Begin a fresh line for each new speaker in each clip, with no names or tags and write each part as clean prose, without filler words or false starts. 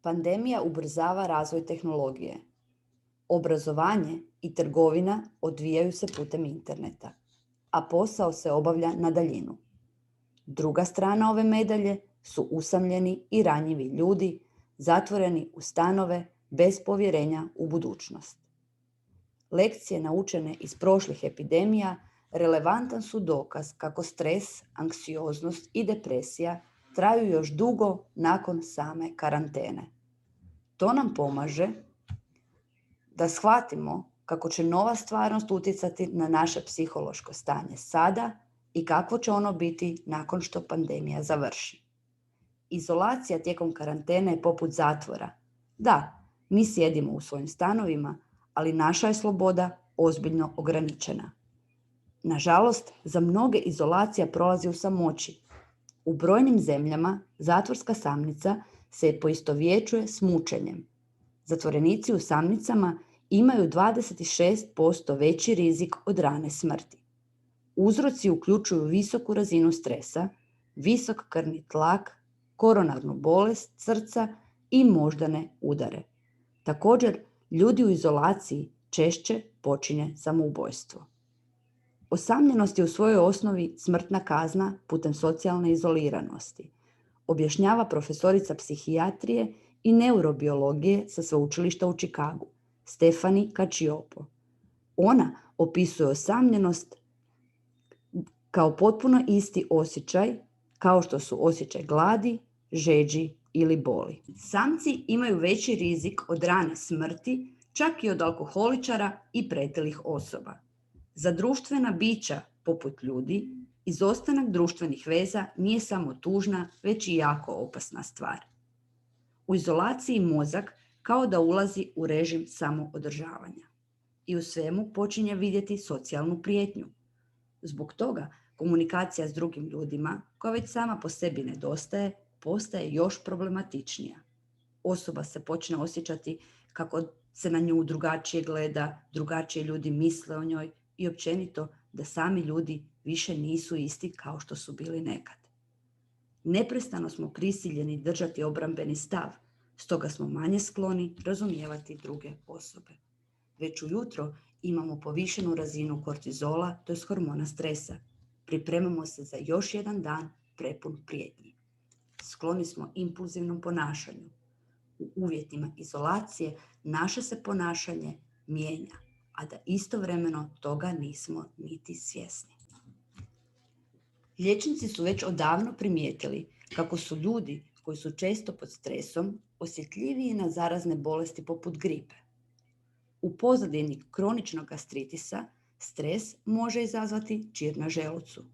Pandemija ubrzava razvoj tehnologije. Obrazovanje i trgovina odvijaju se putem interneta, a posao se obavlja na daljinu. Druga strana ove medalje su usamljeni i ranjivi ljudi, zatvoreni u stanove bez povjerenja u budućnost. Lekcije naučene iz prošlih epidemija relevantan su dokaz kako stres, anksioznost i depresija traju još dugo nakon same karantene. To nam pomaže da shvatimo kako će nova stvarnost utjecati na naše psihološko stanje sada i kakvo će ono biti nakon što pandemija završi. Izolacija tijekom karantene je poput zatvora. Da, mi sjedimo u svojim stanovima, ali naša je sloboda ozbiljno ograničena. Nažalost, za mnoge izolacija prolazi u samoći. U brojnim zemljama zatvorska samnica se poistovjećuje s mučenjem. Zatvorenici u samnicama imaju 26% veći rizik od rane smrti. Uzroci uključuju visoku razinu stresa, visok krvni tlak, koronarnu bolest srca i moždane udare. Također, ljudi u izolaciji češće počine samoubojstvo. Osamljenost je u svojoj osnovi smrtna kazna putem socijalne izoliranosti, objašnjava profesorica psihijatrije i neurobiologije sa sveučilišta u Chicagu, Stefani Cacioppo. Ona opisuje osamljenost kao potpuno isti osjećaj kao što su osjećaj gladi, žeđi ili boli. Samci imaju veći rizik od rane smrti, čak i od alkoholičara i pretilih osoba. Za društvena bića, poput ljudi, izostanak društvenih veza nije samo tužna, već i jako opasna stvar. U izolaciji mozak kao da ulazi u režim samoodržavanja i u svemu počinje vidjeti socijalnu prijetnju. Zbog toga komunikacija s drugim ljudima, koja već sama po sebi nedostaje, postaje još problematičnija. Osoba se počne osjećati kako se na nju drugačije gleda, drugačije ljudi misle o njoj i općenito da sami ljudi više nisu isti kao što su bili nekad. Neprestano smo prisiljeni držati obrambeni stav, stoga smo manje skloni razumijevati druge osobe. Već ujutro imamo povišenu razinu kortizola, to je hormona stresa. Pripremamo se za još jedan dan prepun prijetnji. Skloni smo impulzivnom ponašanju. U uvjetima izolacije naše se ponašanje mijenja, a da istovremeno toga nismo niti svjesni. Liječnici su već odavno primijetili kako su ljudi koji su često pod stresom osjetljiviji na zarazne bolesti poput gripe. U pozadini kroničnog gastritisa stres može izazvati čir na želucu.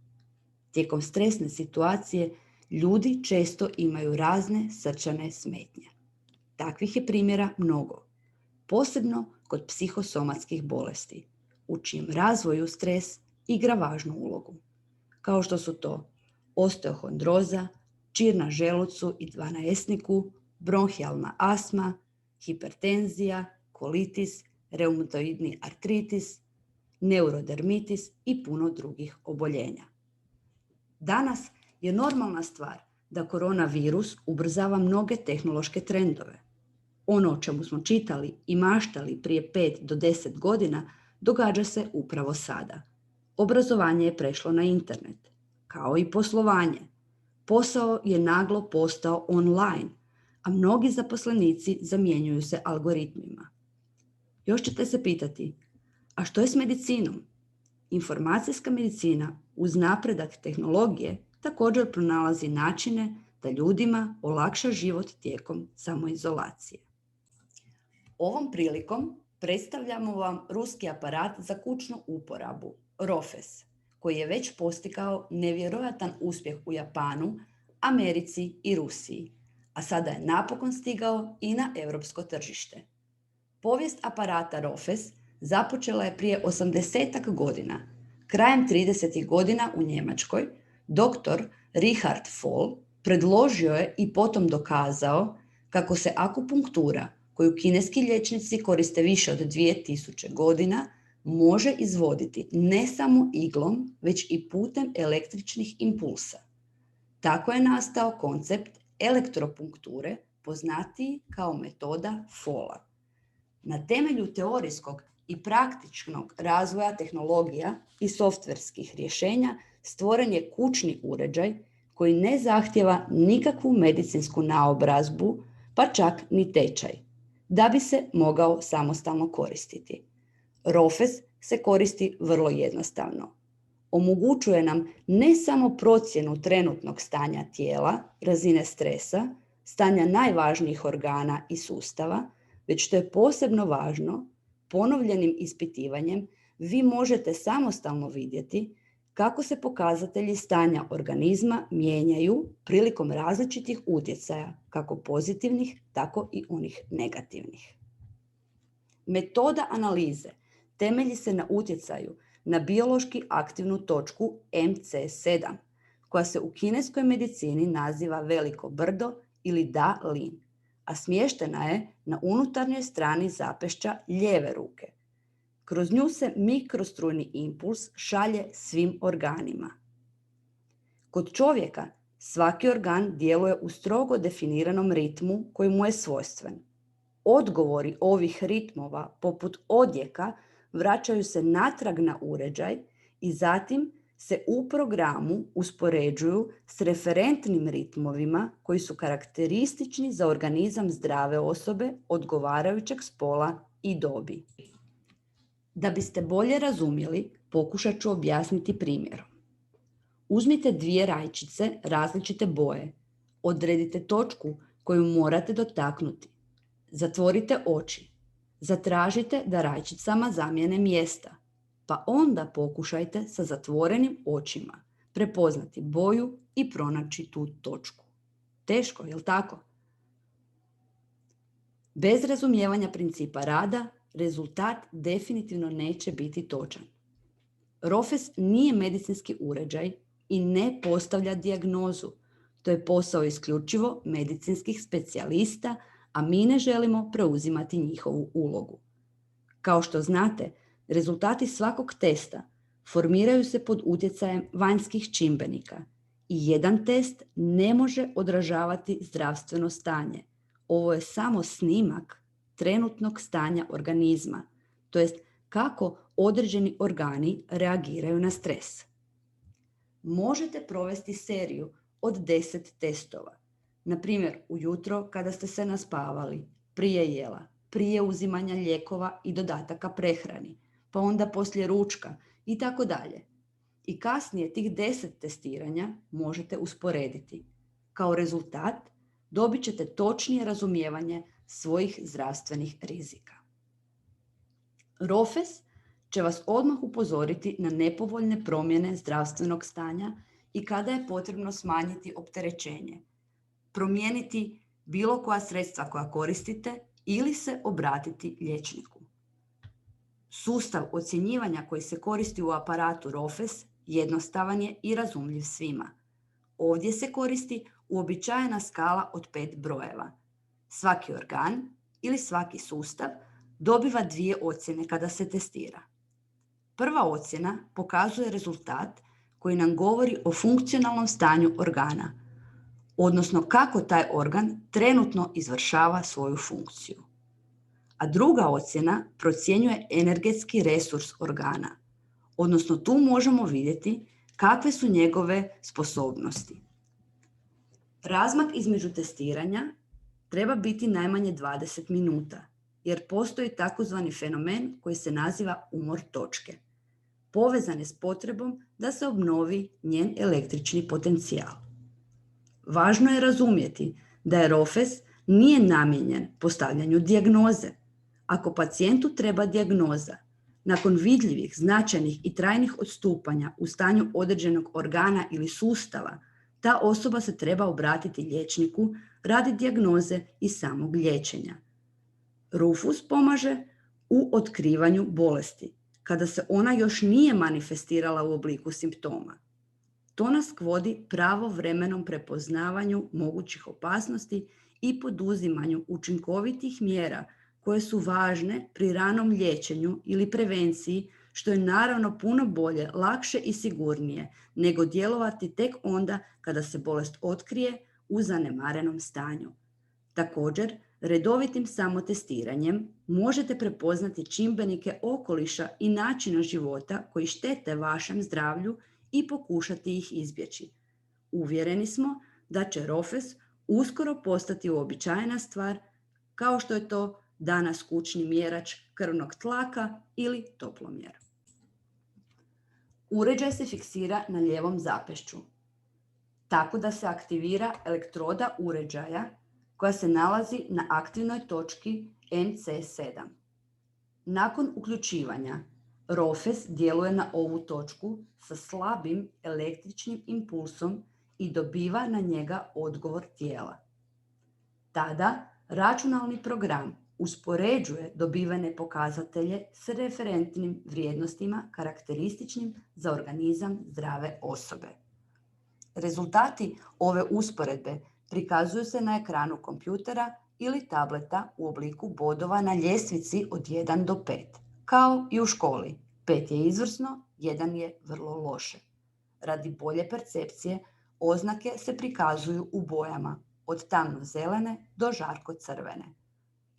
Tijekom stresne situacije ljudi često imaju razne srčane smetnje. Takvih je primjera mnogo, posebno kod psihosomatskih bolesti, u čijem razvoju stres igra važnu ulogu, kao što su to osteohondroza, čir na želucu i dvanaesniku, bronhijalna astma, hipertenzija, kolitis, reumatoidni artritis, neurodermitis i puno drugih oboljenja. Danas je normalna stvar da koronavirus ubrzava mnoge tehnološke trendove. Ono o čemu smo čitali i maštali prije 5 do 10 godina događa se upravo sada. Obrazovanje je prešlo na internet, kao i poslovanje. Posao je naglo postao online, a mnogi zaposlenici zamjenjuju se algoritmima. Još ćete se pitati, a što je s medicinom? Informacijska medicina uz napredak tehnologije također pronalazi načine da ljudima olakša život tijekom samoizolacije. Ovom prilikom predstavljamo vam ruski aparat za kućnu uporabu, Rofes, koji je već postigao nevjerojatan uspjeh u Japanu, Americi i Rusiji, a sada je napokon stigao i na europsko tržište. Povijest aparata Rofes započela je prije 80-ak godina. Krajem 30. godina u Njemačkoj dr. Richard Voll predložio je i potom dokazao kako se akupunktura, koju kineski liječnici koriste više od 2000 godina, može izvoditi ne samo iglom, već i putem električnih impulsa. Tako je nastao koncept elektropunkture poznatiji kao metoda FOLA. Na temelju teorijskog i praktičnog razvoja tehnologija i softverskih rješenja stvoren je kućni uređaj koji ne zahtijeva nikakvu medicinsku naobrazbu, pa čak ni tečaj, da bi se mogao samostalno koristiti. ROFES se koristi vrlo jednostavno. Omogućuje nam ne samo procjenu trenutnog stanja tijela, razine stresa, stanja najvažnijih organa i sustava, već što je posebno važno, ponovljenim ispitivanjem vi možete samostalno vidjeti kako se pokazatelji stanja organizma mijenjaju prilikom različitih utjecaja, kako pozitivnih, tako i onih negativnih. Metoda analize temelji se na utjecaju na biološki aktivnu točku MC7, koja se u kineskoj medicini naziva veliko brdo ili Da Lin, a smještena je na unutarnjoj strani zapešća lijeve ruke. Kroz nju se mikrostrujni impuls šalje svim organima. Kod čovjeka svaki organ djeluje u strogo definiranom ritmu koji mu je svojstven. Odgovori ovih ritmova, poput odjeka, vraćaju se natrag na uređaj i zatim se u programu uspoređuju s referentnim ritmovima koji su karakteristični za organizam zdrave osobe odgovarajućeg spola i dobi. Da biste bolje razumjeli, pokušat ću objasniti primjerom. Uzmite 2 rajčice različite boje. Odredite točku koju morate dotaknuti. Zatvorite oči. Zatražite da rajčicama zamijene mjesta, pa onda pokušajte sa zatvorenim očima prepoznati boju i pronaći tu točku. Teško, jel' tako? Bez razumijevanja principa rada, rezultat definitivno neće biti točan. ROFES nije medicinski uređaj i ne postavlja dijagnozu. To je posao isključivo medicinskih specijalista, a mi ne želimo preuzimati njihovu ulogu. Kao što znate, rezultati svakog testa formiraju se pod utjecajem vanjskih čimbenika i jedan test ne može odražavati zdravstveno stanje. Ovo je samo snimak trenutnog stanja organizma, to jest kako određeni organi reagiraju na stres. Možete provesti seriju od 10 testova. Na primjer, ujutro kada ste se naspavali, prije jela, prije uzimanja lijekova i dodataka prehrani, pa onda poslije ručka i tako dalje. I kasnije tih 10 testiranja možete usporediti. Kao rezultat dobit ćete točnije razumijevanje svojih zdravstvenih rizika. ROFES će vas odmah upozoriti na nepovoljne promjene zdravstvenog stanja i kada je potrebno smanjiti opterećenje, promijeniti bilo koja sredstva koja koristite ili se obratiti liječniku. Sustav ocjenjivanja koji se koristi u aparatu ROFES jednostavan je i razumljiv svima. Ovdje se koristi uobičajena skala od 5 brojeva. Svaki organ ili svaki sustav dobiva 2 ocjene kada se testira. Prva ocjena pokazuje rezultat koji nam govori o funkcionalnom stanju organa, odnosno kako taj organ trenutno izvršava svoju funkciju. A druga ocjena procjenjuje energetski resurs organa, odnosno tu možemo vidjeti kakve su njegove sposobnosti. Razmak između testiranja treba biti najmanje 20 minuta, jer postoji takozvani fenomen koji se naziva umor točke, povezan je s potrebom da se obnovi njen električni potencijal. Važno je razumjeti da je ROFES nije namijenjen postavljanju dijagnoze. Ako pacijentu treba dijagnoza, nakon vidljivih, značajnih i trajnih odstupanja u stanju određenog organa ili sustava, ta osoba se treba obratiti liječniku radi dijagnoze i samog liječenja. RUFUS pomaže u otkrivanju bolesti, kada se ona još nije manifestirala u obliku simptoma. To nas vodi pravovremenom prepoznavanju mogućih opasnosti i poduzimanju učinkovitih mjera koje su važne pri ranom liječenju ili prevenciji, što je naravno puno bolje, lakše i sigurnije nego djelovati tek onda kada se bolest otkrije u zanemarenom stanju. Također, redovitim samotestiranjem možete prepoznati čimbenike okoliša i načina života koji štete vašem zdravlju i pokušati ih izbjeći. Uvjereni smo da će ROFES uskoro postati uobičajena stvar, kao što je to danas kućni mjerač krvnog tlaka ili toplomjer. Uređaj se fiksira na lijevom zapešću, tako da se aktivira elektroda uređaja koja se nalazi na aktivnoj točki MC7. Nakon uključivanja, ROFES djeluje na ovu točku sa slabim električnim impulsom i dobiva na njega odgovor tijela. Tada računalni program uspoređuje dobivene pokazatelje s referentnim vrijednostima karakterističnim za organizam zdrave osobe. Rezultati ove usporedbe prikazuju se na ekranu kompjutera ili tableta u obliku bodova na ljestvici od 1 do 5. Kao i u školi, 5 je izvrsno, 1 je vrlo loše. Radi bolje percepcije, oznake se prikazuju u bojama od tamno-zelene do žarko-crvene.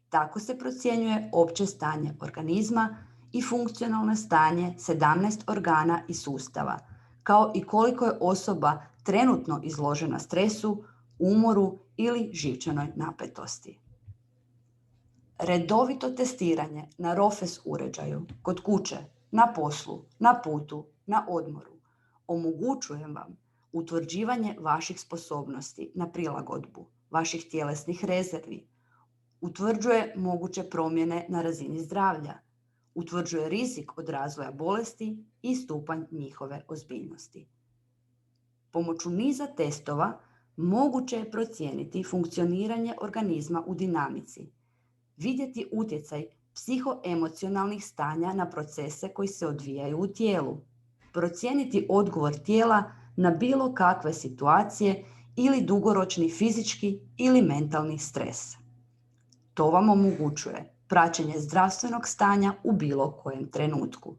Tako se procjenjuje opće stanje organizma i funkcionalno stanje 17 organa i sustava, kao i koliko je osoba trenutno izložena stresu, umoru ili živčanoj napetosti. Redovito testiranje na ROFES uređaju kod kuće, na poslu, na putu, na odmoru omogućuje vam utvrđivanje vaših sposobnosti na prilagodbu, vaših tjelesnih rezervi, utvrđuje moguće promjene na razini zdravlja, utvrđuje rizik od razvoja bolesti i stupanj njihove ozbiljnosti. Pomoću niza testova moguće je procijeniti funkcioniranje organizma u dinamici, vidjeti utjecaj psihoemocionalnih stanja na procese koji se odvijaju u tijelu, procijeniti odgovor tijela na bilo kakve situacije ili dugoročni fizički ili mentalni stres. To vam omogućuje praćenje zdravstvenog stanja u bilo kojem trenutku.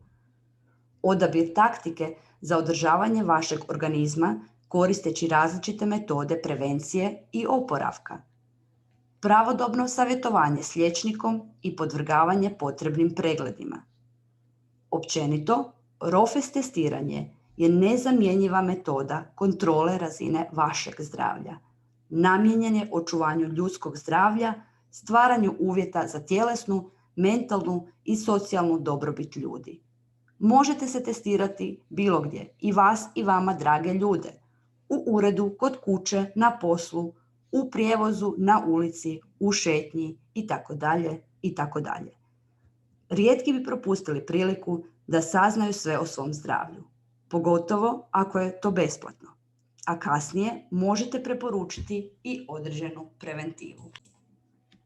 Odabir taktike za održavanje vašeg organizma koristeći različite metode prevencije i oporavka. Pravodobno savjetovanje s liječnikom i podvrgavanje potrebnim pregledima. Općenito, ROFES testiranje je nezamjenjiva metoda kontrole razine vašeg zdravlja. Namijenjen je očuvanju ljudskog zdravlja, stvaranju uvjeta za tjelesnu, mentalnu i socijalnu dobrobit ljudi. Možete se testirati bilo gdje, i vas i vama drage ljude, u uredu, kod kuće, na poslu, u prijevozu, na ulici, u šetnji itd. itd. Rijetki bi propustili priliku da saznaju sve o svom zdravlju, pogotovo ako je to besplatno, a kasnije možete preporučiti i određenu preventivu.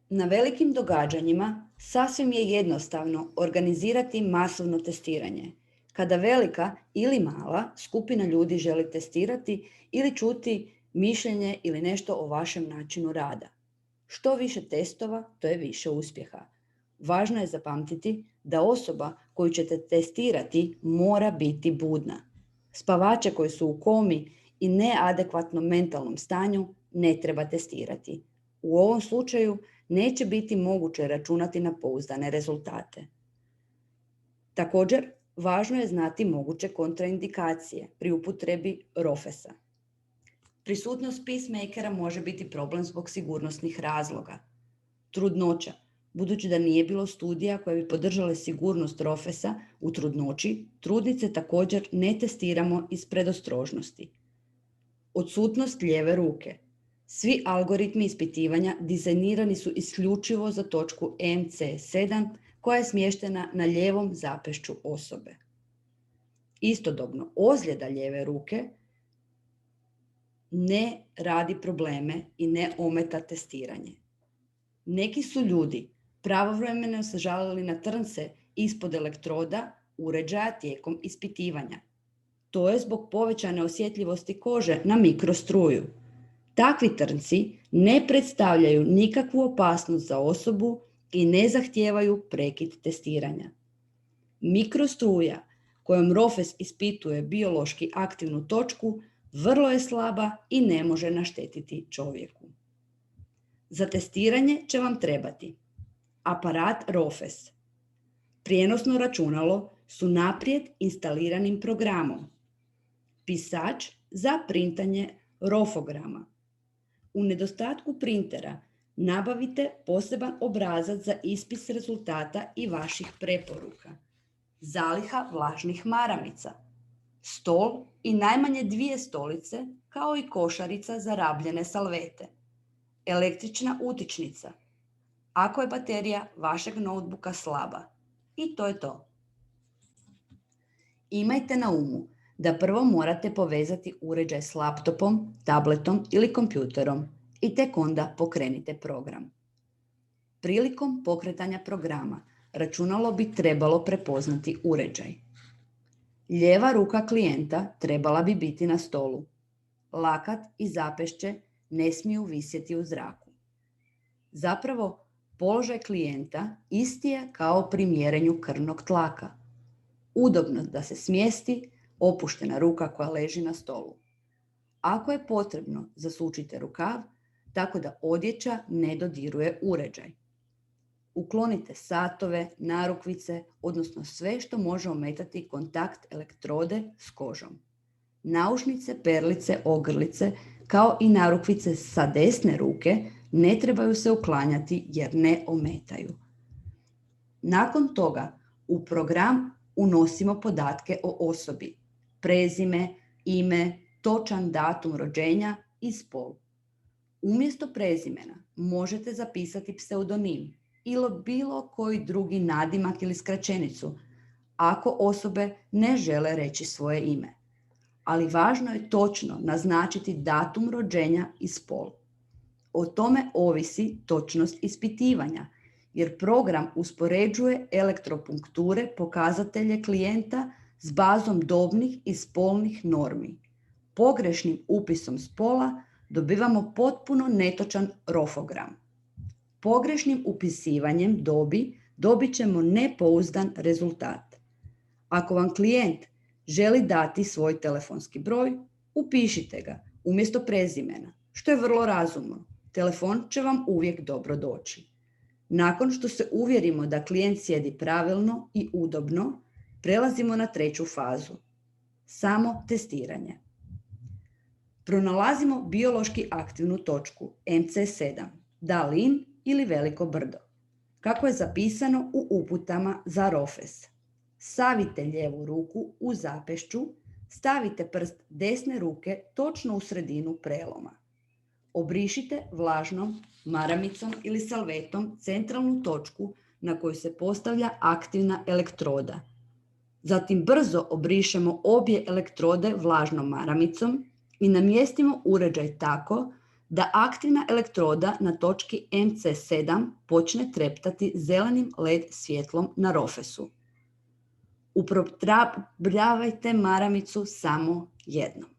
Na velikim događanjima sasvim je jednostavno organizirati masovno testiranje, kada velika ili mala skupina ljudi želi testirati ili čuti mišljenje ili nešto o vašem načinu rada. Što više testova, to je više uspjeha. Važno je zapamtiti da osoba koju ćete testirati mora biti budna. Spavače koji su u komi i neadekvatnom mentalnom stanju ne treba testirati. U ovom slučaju neće biti moguće računati na pouzdane rezultate. Također, važno je znati moguće kontraindikacije pri upotrebi ROFES-a. Prisutnost pacemakera može biti problem zbog sigurnosnih razloga. Trudnoća, budući da nije bilo studija koje bi podržale sigurnost ROFES-a u trudnoći, trudnice također ne testiramo iz predostrožnosti. Odsutnost lijeve ruke. Svi algoritmi ispitivanja dizajnirani su isključivo za točku MC7 koja je smještena na lijevom zapešću osobe. Istodobno, ozljeda lijeve ruke ne radi probleme i ne ometa testiranje. Neki su ljudi pravovremeno se žalili na trnce ispod elektroda uređaja tijekom ispitivanja. To je zbog povećane osjetljivosti kože na mikrostruju. Takvi trnci ne predstavljaju nikakvu opasnost za osobu i ne zahtijevaju prekid testiranja. Mikrostruja kojom ROFES ispituje biološki aktivnu točku vrlo je slaba i ne može naštetiti čovjeku. Za testiranje će vam trebati aparat ROFES, prijenosno računalo s unaprijed instaliranim programom, pisač za printanje rofograma. U nedostatku printera nabavite poseban obrazac za ispis rezultata i vaših preporuka, zaliha vlažnih maramica, stol i najmanje 2 stolice, kao i košarica za rabljene salvete, električna utičnica, ako je baterija vašeg notebooka slaba. I to je to. Imajte na umu da prvo morate povezati uređaj s laptopom, tabletom ili kompjuterom i tek onda pokrenite program. Prilikom pokretanja programa računalo bi trebalo prepoznati uređaj. Lijeva ruka klijenta trebala bi biti na stolu. Lakat i zapešće ne smiju visjeti u zraku. Zapravo, položaj klijenta isti je kao pri mjerenju krvnog tlaka. Udobno da se smjesti opuštena ruka koja leži na stolu. Ako je potrebno, zasučite rukav tako da odjeća ne dodiruje uređaj. Uklonite satove, narukvice, odnosno sve što može ometati kontakt elektrode s kožom. Naušnice, perlice, ogrlice, kao i narukvice sa desne ruke ne trebaju se uklanjati jer ne ometaju. Nakon toga u program unosimo podatke o osobi, prezime, ime, točan datum rođenja i spol. Umjesto prezimena možete zapisati pseudonim ili bilo koji drugi nadimak ili skraćenicu, ako osobe ne žele reći svoje ime. Ali važno je točno naznačiti datum rođenja i spol. O tome ovisi točnost ispitivanja, jer program uspoređuje elektropunkture pokazatelje klijenta s bazom dobnih i spolnih normi. Pogrešnim upisom spola dobivamo potpuno netočan rofogram. Pogrešnim upisivanjem dobi dobit ćemo nepouzdan rezultat. Ako vam klijent želi dati svoj telefonski broj, upišite ga umjesto prezimena, što je vrlo razumno. Telefon će vam uvijek dobro doći. Nakon što se uvjerimo da klijent sjedi pravilno i udobno, prelazimo na treću fazu. Samo testiranje. Pronalazimo biološki aktivnu točku MC7, Dalin ili Veliko brdo, kako je zapisano u uputama za ROFES. Savite lijevu ruku u zapešću, stavite prst desne ruke točno u sredinu preloma. Obrišite vlažnom maramicom ili salvetom centralnu točku na koju se postavlja aktivna elektroda. Zatim brzo obrišemo obje elektrode vlažnom maramicom i namjestimo uređaj tako da aktivna elektroda na točki MC7 počne treptati zelenim LED svjetlom na ROFES-u. Upotrebljavajte maramicu samo jednom.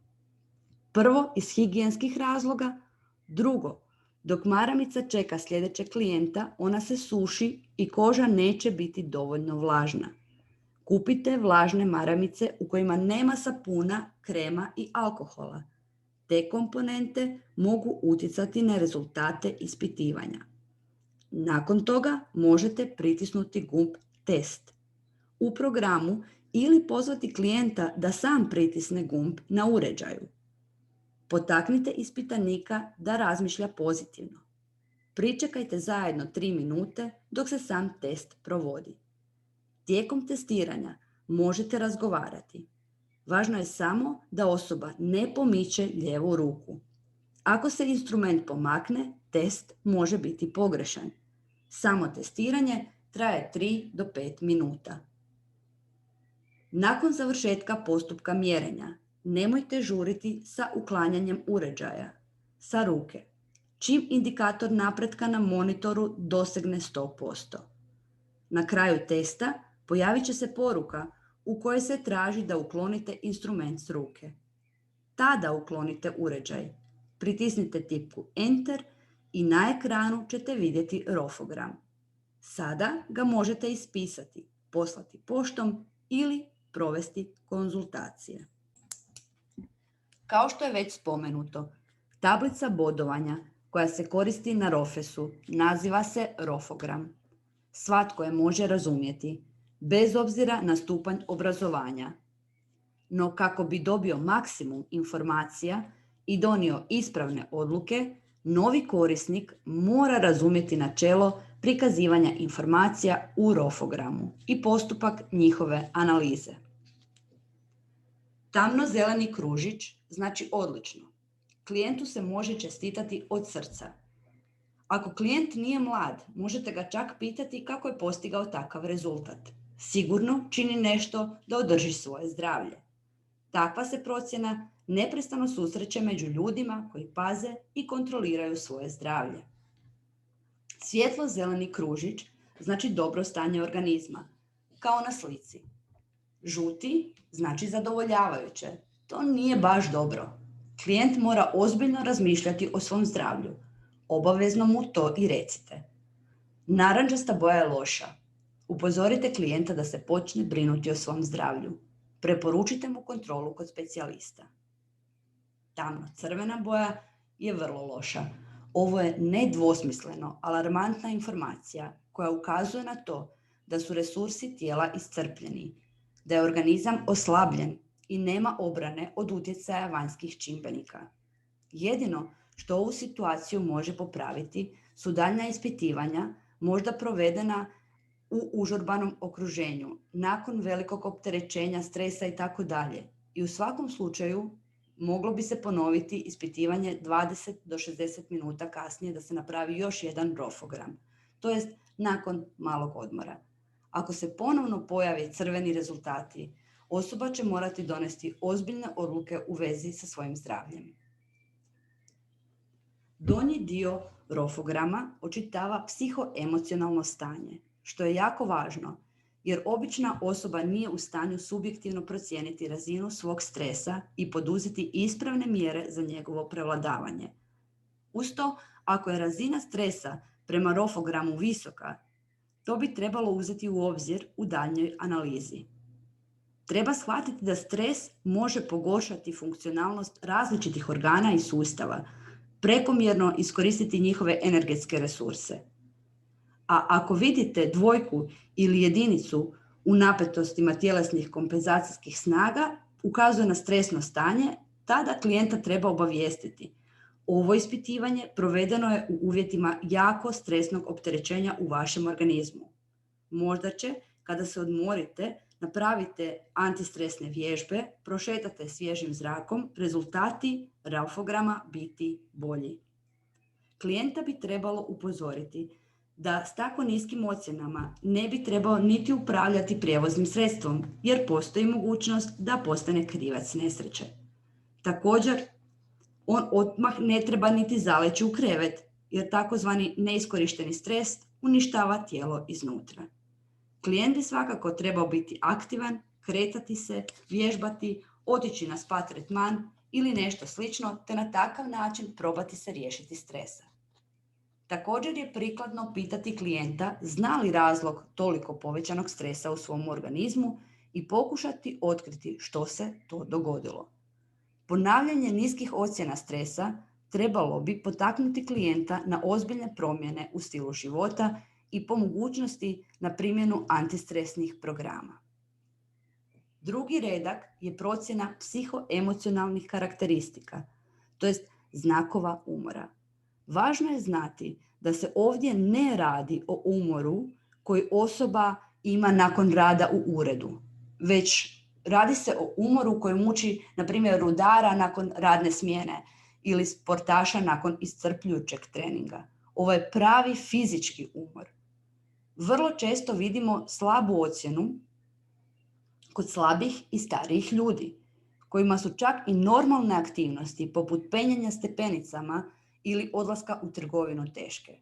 Prvo, iz higijenskih razloga. Drugo, dok maramica čeka sljedećeg klijenta, ona se suši i koža neće biti dovoljno vlažna. Kupite vlažne maramice u kojima nema sapuna, krema i alkohola. Te komponente mogu utjecati na rezultate ispitivanja. Nakon toga možete pritisnuti gumb test u programu ili pozvati klijenta da sam pritisne gumb na uređaju. Potaknite ispitanika da razmišlja pozitivno. Pričekajte zajedno 3 minute dok se sam test provodi. Tijekom testiranja možete razgovarati. Važno je samo da osoba ne pomiče lijevu ruku. Ako se instrument pomakne, test može biti pogrešan. Samo testiranje traje 3 do 5 minuta. Nakon završetka postupka mjerenja, nemojte žuriti sa uklanjanjem uređaja sa ruke, čim indikator napretka na monitoru dosegne 100%. Na kraju testa pojavit će se poruka u kojoj se traži da uklonite instrument s ruke. Tada uklonite uređaj, pritisnite tipku Enter i na ekranu ćete vidjeti rofogram. Sada ga možete ispisati, poslati poštom ili provesti konzultacije. Kao što je već spomenuto, tablica bodovanja koja se koristi na ROFES-u naziva se rofogram. Svatko je može razumjeti, bez obzira na stupanj obrazovanja. No kako bi dobio maksimum informacija i donio ispravne odluke, novi korisnik mora razumjeti načelo prikazivanja informacija u rofogramu i postupak njihove analize. Tamno-zeleni kružić znači odlično. Klijentu se može čestitati od srca. Ako klijent nije mlad, možete ga čak pitati kako je postigao takav rezultat. Sigurno čini nešto da održi svoje zdravlje. Takva se procjena neprestano susreće među ljudima koji paze i kontroliraju svoje zdravlje. Svjetlo-zeleni kružić znači dobro stanje organizma, kao na slici. Žuti znači zadovoljavajuće. To nije baš dobro. Klijent mora ozbiljno razmišljati o svom zdravlju. Obavezno mu to i recite. Narančasta boja je loša. Upozorite klijenta da se počne brinuti o svom zdravlju. Preporučite mu kontrolu kod specijalista. Tamno-crvena boja je vrlo loša. Ovo je nedvosmisleno alarmantna informacija koja ukazuje na to da su resursi tijela iscrpljeni, da je organizam oslabljen i nema obrane od utjecaja vanjskih čimbenika. Jedino što ovu situaciju može popraviti su daljnja ispitivanja, možda provedena u užurbanom okruženju, nakon velikog opterećenja, stresa itd. I u svakom slučaju moglo bi se ponoviti ispitivanje 20 do 60 minuta kasnije da se napravi još jedan rofogram, to jest nakon malog odmora. Ako se ponovno pojave crveni rezultati, osoba će morati donesti ozbiljne odluke u vezi sa svojim zdravljem. Donji dio rofograma očitava psihoemocionalno stanje, što je jako važno, jer obična osoba nije u stanju subjektivno procijeniti razinu svog stresa i poduzeti ispravne mjere za njegovo prevladavanje. Uz to, ako je razina stresa prema rofogramu visoka, to bi trebalo uzeti u obzir u daljnjoj analizi. Treba shvatiti da stres može pogoršati funkcionalnost različitih organa i sustava, prekomjerno iskoristiti njihove energetske resurse. A ako vidite dvojku ili jedinicu u napetostima tjelesnih kompenzacijskih snaga, ukazuje na stresno stanje, tada klijenta treba obavijestiti. Ovo ispitivanje provedeno je u uvjetima jako stresnog opterećenja u vašem organizmu. Možda će, kada se odmorite, napravite antistresne vježbe, prošetate svježim zrakom, rezultati rofograma biti bolji. Klijenta bi trebalo upozoriti da s tako niskim ocjenama ne bi trebao niti upravljati prijevoznim sredstvom, jer postoji mogućnost da postane krivac nesreće. Također, on odmah ne treba niti zaleći u krevet, jer takozvani neiskorišteni stres uništava tijelo iznutra. Klijent bi svakako trebao biti aktivan, kretati se, vježbati, otići na spa tretman ili nešto slično, te na takav način probati se riješiti stresa. Također je prikladno pitati klijenta zna li razlog toliko povećanog stresa u svom organizmu i pokušati otkriti što se to dogodilo. Ponavljanje niskih ocjena stresa trebalo bi potaknuti klijenta na ozbiljne promjene u stilu života i po mogućnosti na primjenu antistresnih programa. Drugi redak je procjena psihoemocionalnih karakteristika, to jest znakova umora. Važno je znati da se ovdje ne radi o umoru koji osoba ima nakon rada u uredu, već radi se o umoru koji muči, na primjer, rudara nakon radne smjene ili sportaša nakon iscrpljujućeg treninga. Ovo je pravi fizički umor. Vrlo često vidimo slabu ocjenu kod slabih i starijih ljudi, kojima su čak i normalne aktivnosti poput penjanja stepenicama ili odlaska u trgovinu teške.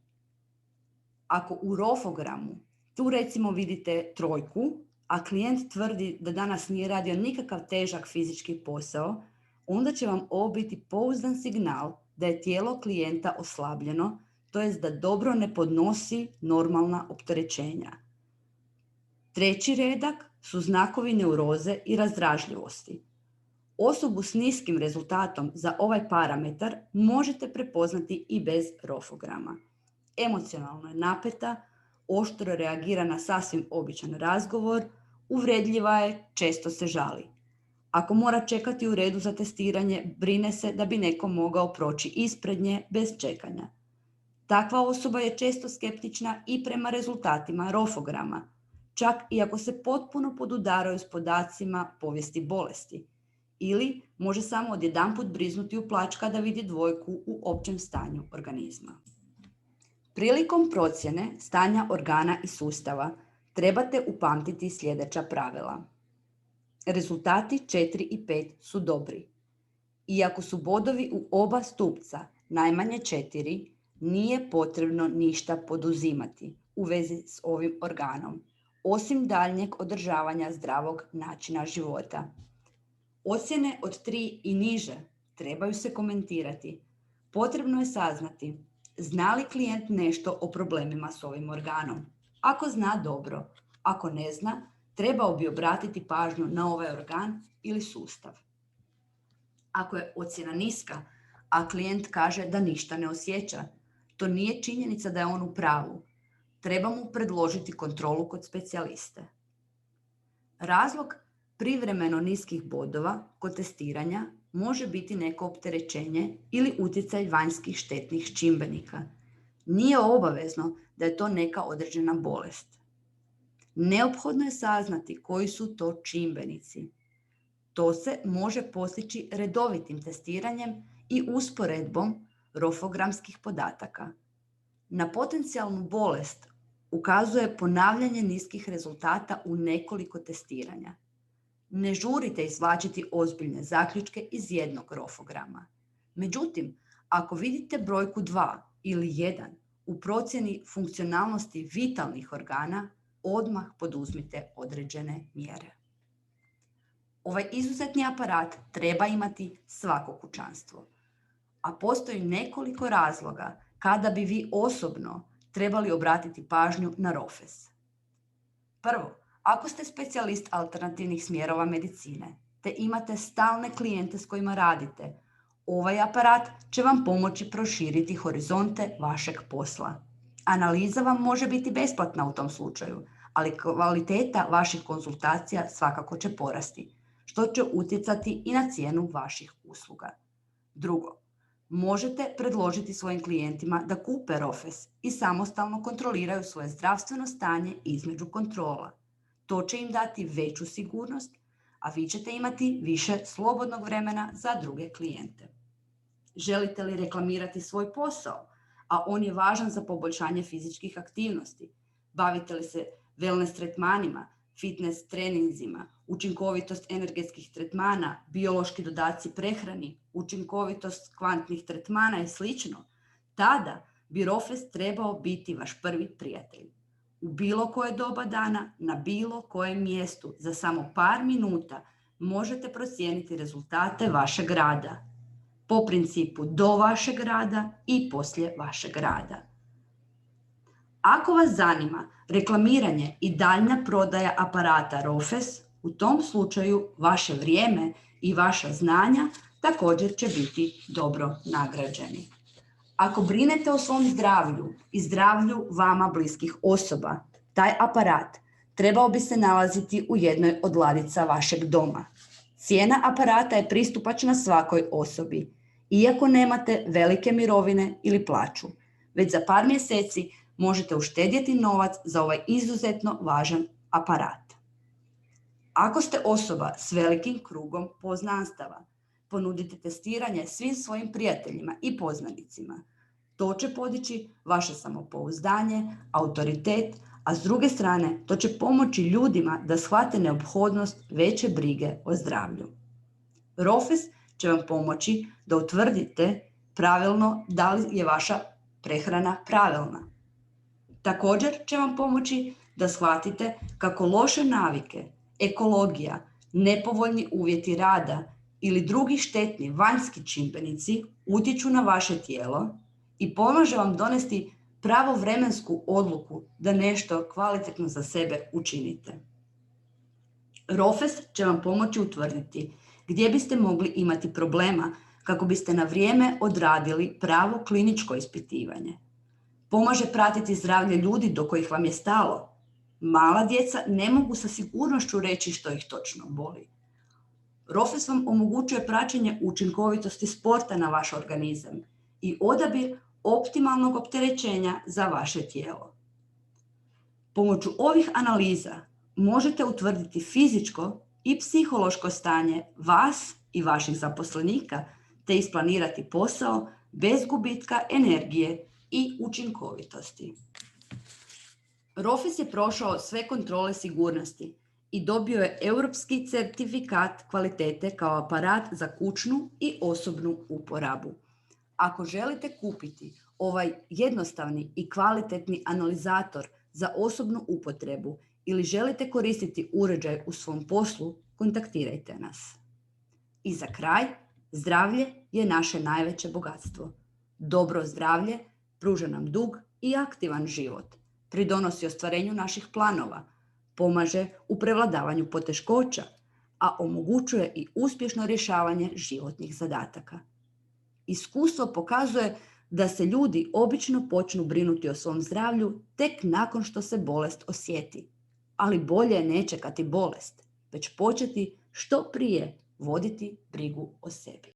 Ako u rofogramu tu recimo vidite 3, a klijent tvrdi da danas nije radio nikakav težak fizički posao, onda će vam ovo biti pouzdan signal da je tijelo klijenta oslabljeno, to jest da dobro ne podnosi normalna opterećenja. 3. redak su znakovi neuroze i razdražljivosti. Osobu s niskim rezultatom za ovaj parametar možete prepoznati i bez rofograma. Emocionalno je napeta, oštro reagira na sasvim običan razgovor, uvredljiva je, često se žali. Ako mora čekati u redu za testiranje, brine se da bi neko mogao proći ispred nje bez čekanja. Takva osoba je često skeptična i prema rezultatima rofograma, čak i ako se potpuno podudaraju s podacima povijesti bolesti, ili može samo odjedanput briznuti u plač kada vidi dvojku u općem stanju organizma. Prilikom procjene stanja organa i sustava trebate upamtiti sljedeća pravila. Rezultati 4 i 5 su dobri. Iako su bodovi u oba stupca najmanje 4, nije potrebno ništa poduzimati u vezi s ovim organom, osim daljnjeg održavanja zdravog načina života. Ocjene od 3 i niže trebaju se komentirati. Potrebno je saznati zna li klijent nešto o problemima s ovim organom. Ako zna, dobro. Ako ne zna, trebao bi obratiti pažnju na ovaj organ ili sustav. Ako je ocjena niska, a klijent kaže da ništa ne osjeća, to nije činjenica da je on u pravu. Treba mu predložiti kontrolu kod specijaliste. Razlog privremeno niskih bodova kod testiranja može biti neko opterećenje ili utjecaj vanjskih štetnih čimbenika. Nije obavezno da je to neka određena bolest. Neophodno je saznati koji su to čimbenici. To se može postići redovitim testiranjem i usporedbom rofogramskih podataka. Na potencijalnu bolest ukazuje ponavljanje niskih rezultata u nekoliko testiranja. Ne žurite izvlačiti ozbiljne zaključke iz jednog rofograma. Međutim, ako vidite brojku 2 ili 1 u procjeni funkcionalnosti vitalnih organa, odmah poduzmite određene mjere. Ovaj izuzetni aparat treba imati svako kućanstvo, a postoji nekoliko razloga kada bi vi osobno trebali obratiti pažnju na ROFES. Prvo, ako ste specijalist alternativnih smjerova medicine te imate stalne klijente s kojima radite, ovaj aparat će vam pomoći proširiti horizonte vašeg posla. Analiza vam može biti besplatna u tom slučaju, ali kvaliteta vaših konzultacija svakako će porasti, što će utjecati i na cijenu vaših usluga. Drugo, možete predložiti svojim klijentima da kupe ROFES i samostalno kontroliraju svoje zdravstveno stanje između kontrola. To će im dati veću sigurnost, a vi ćete imati više slobodnog vremena za druge klijente. Želite li reklamirati svoj posao, a on je važan za poboljšanje fizičkih aktivnosti? Bavite li se wellness tretmanima, fitness treninzima, učinkovitost energetskih tretmana, biološki dodaci prehrani, učinkovitost kvantnih tretmana i sl., tada bi ROFES trebao biti vaš prvi prijatelj. U bilo koje doba dana, na bilo kojem mjestu, za samo par minuta možete procijeniti rezultate vašeg rada. Po principu do vašeg rada i poslije vašeg rada. Ako vas zanima reklamiranje i daljnja prodaja aparata ROFES, u tom slučaju vaše vrijeme i vaša znanja također će biti dobro nagrađeni. Ako brinete o svom zdravlju i zdravlju vama bliskih osoba, taj aparat trebao bi se nalaziti u jednoj od ladica vašeg doma. Cijena aparata je pristupačna svakoj osobi, iako nemate velike mirovine ili plaću. Već za par mjeseci možete uštedjeti novac za ovaj izuzetno važan aparat. Ako ste osoba s velikim krugom poznanstava, ponudite testiranje svim svojim prijateljima i poznanicima. To će podići vaše samopouzdanje, autoritet, a s druge strane to će pomoći ljudima da shvate neophodnost veće brige o zdravlju. ROFES će vam pomoći da utvrdite pravilno da li je vaša prehrana pravilna. Također će vam pomoći da shvatite kako loše navike, ekologija, nepovoljni uvjeti rada ili drugi štetni vanjski čimbenici utječu na vaše tijelo i pomaže vam donesti pravovremensku odluku da nešto kvalitetno za sebe učinite. ROFES će vam pomoći utvrditi gdje biste mogli imati problema kako biste na vrijeme odradili pravo kliničko ispitivanje. Pomaže pratiti zdravlje ljudi do kojih vam je stalo. Mala djeca ne mogu sa sigurnošću reći što ih točno boli. ROFES vam omogućuje praćenje učinkovitosti sporta na vaš organizam i odabir optimalnog opterećenja za vaše tijelo. Pomoću ovih analiza možete utvrditi fizičko i psihološko stanje vas i vaših zaposlenika te isplanirati posao bez gubitka energije i učinkovitosti. ROFES je prošao sve kontrole sigurnosti i dobio je europski certifikat kvalitete kao aparat za kućnu i osobnu uporabu. Ako želite kupiti ovaj jednostavni i kvalitetni analizator za osobnu upotrebu ili želite koristiti uređaj u svom poslu, kontaktirajte nas. I za kraj, zdravlje je naše najveće bogatstvo. Dobro zdravlje pruža nam dug i aktivan život, pridonosi ostvarenju naših planova, pomaže u prevladavanju poteškoća, a omogućuje i uspješno rješavanje životnih zadataka. Iskustvo pokazuje da se ljudi obično počnu brinuti o svom zdravlju tek nakon što se bolest osjeti. Ali bolje je ne čekati bolest, već početi što prije voditi brigu o sebi.